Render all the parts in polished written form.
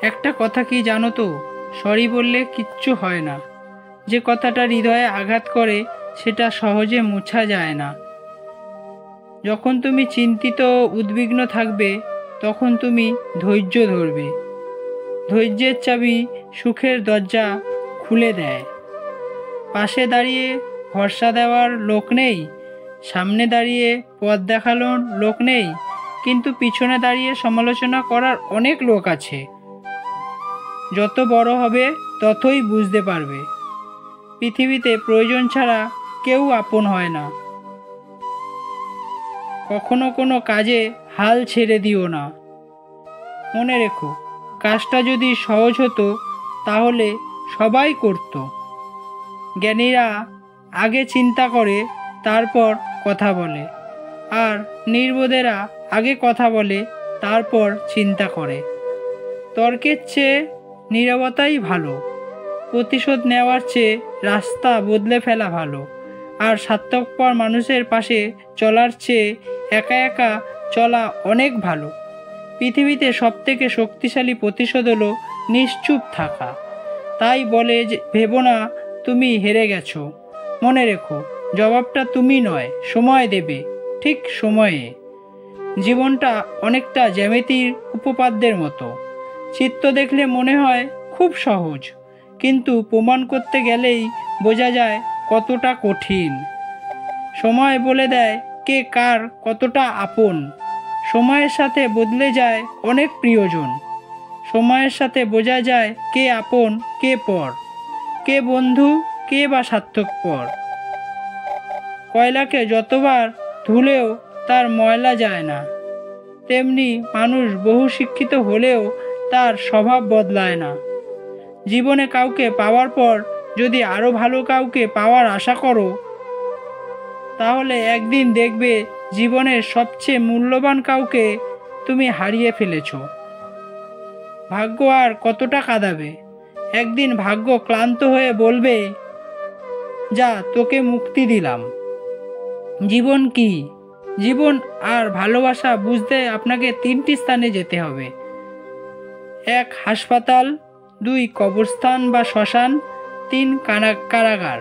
একটা কথা কি জানো তো, সরি বললে কিচ্ছু হয় না। যে কথাটা হৃদয়ে আঘাত করে সেটা সহজে মোছা যায় না। যখন তুমি চিন্তিত উদ্বিগ্ন থাকবে তখন তুমি ধৈর্য ধরবে। ধৈর্যের চাবি সুখের দরজা খুলে দেয়। পাশে দাঁড়িয়ে ভরসা দেওয়ার লোক নেই, সামনে দাঁড়িয়ে পথ দেখানোর লোক নেই, কিন্তু পিছনে দাঁড়িয়ে সমালোচনা করার অনেক লোক আছে। যত বড় হবে ততই বুঝতে পারবে পৃথিবীতে প্রয়োজন ছাড়া কেউ আপন হয় না। কখনো কোনো কাজে হাল ছেড়ে দিও না। মনে রেখো, কাজটা যদি সহজ হতো তাহলে সবাই করত। জ্ঞানীরা আগে চিন্তা করে তারপর কথা বলে, আর নির্বোধেরা আগে কথা বলে তারপর চিন্তা করে। তর্কের চেয়ে নীরবতাই ভালো। প্রতিশোধ নেওয়ার চেয়ে রাস্তা বদলে ফেলা ভালো। আর স্বার্থপর মানুষের পাশে চলার চেয়ে একা একা চলা অনেক ভালো। পৃথিবীতে সবথেকে শক্তিশালী প্রতিশোধ হলো নিশ্চুপ থাকা। তাই বলে যে ভেবো না তুমি হেরে গেছো। মনে রেখো, জবাবটা তুমি নয়, সময় দেবে ঠিক সময়ে। জীবনটা অনেকটা জ্যামিতির উপপাদ্যের মতো। চিত্র দেখলে মনে হয় খুব সহজ, কিন্তু প্রমাণ করতে গেলেই বোঝা যায় কতটা কঠিন। সময় বলে দেয় কে কার কতটা আপন। সময়ের সাথে বদলে যায় অনেক প্রিয়জন। সময়ের সাথে বোঝা যায় কে আপন কে পর, কে বন্ধু কে বা স্বার্থপর। কয়লাকে যতবার ধুলেও তার ময়লা যায় না, তেমনি মানুষ বহু শিক্ষিত হলেও তার স্বভাব বদলায় না। জীবনে কাউকে পাওয়ার পর যদি আরও ভালো কাউকে পাওয়ার আশা করো, তাহলে একদিন দেখবে জীবনের সবচেয়ে মূল্যবান কাউকে তুমি হারিয়ে ফেলেছ। ভাগ্য আর কতটা কাঁদাবে? একদিন ভাগ্য ক্লান্ত হয়ে বলবে, যা তোকে মুক্তি দিলাম। জীবন কি? জীবন আর ভালোবাসা বুঝতে আপনাকে 3টি স্থানে যেতে হবে। 1 হাসপাতাল, 2 কবরস্থান বা শ্মশান, 3 কারাগার।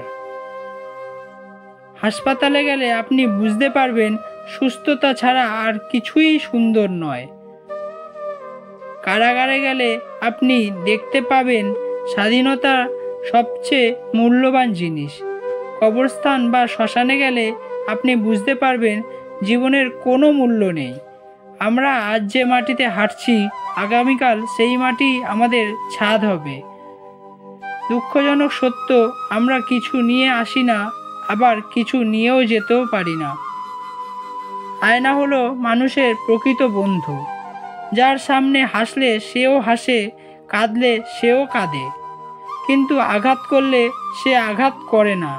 হাসপাতালে গেলে আপনি বুঝতে পারবেন সুস্থতা ছাড়া আর কিছুই সুন্দর নয়। কারাগারে গেলে আপনি দেখতে পাবেন স্বাধীনতা সবচেয়ে মূল্যবান জিনিস। কবরস্থান বা শ্মশানে গেলে আপনি বুঝতে পারবেন জীবনের কোনো মূল্য নেই। আমরা আজ যে মাটিতে হাঁটছি, আগামীকাল সেই মাটি আমাদের ছাদ হবে। দুঃখজনক সত্য, আমরা কিছু নিয়ে আসি না, আবার কিছু নিয়েও যেতেও পারি না। আয়না হলো মানুষের প্রকৃত বন্ধু। যার সামনে হাসলে সেও হাসে, কাঁদলে সেও কাঁদে, কিন্তু আঘাত করলে সে আঘাত করে না,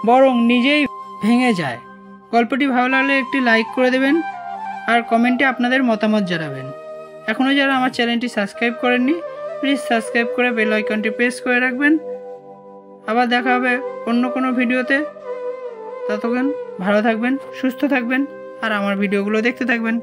বরং নিজেই ভেঙে যায়। গল্পটি ভালো লাগলে একটি লাইক করে দেবেন আর কমেন্টে আপনাদের মতামত জানাবেন। এখনও যারা আমার চ্যানেলটি সাবস্ক্রাইব করেননি, প্লিজ সাবস্ক্রাইব করে বেল আইকনটি প্রেস করে রাখবেন। আবার দেখা হবে অন্য কোনো ভিডিওতে। ততক্ষণ ভালো থাকবেন, সুস্থ থাকবেন আর আমার ভিডিওগুলো দেখতে থাকবেন।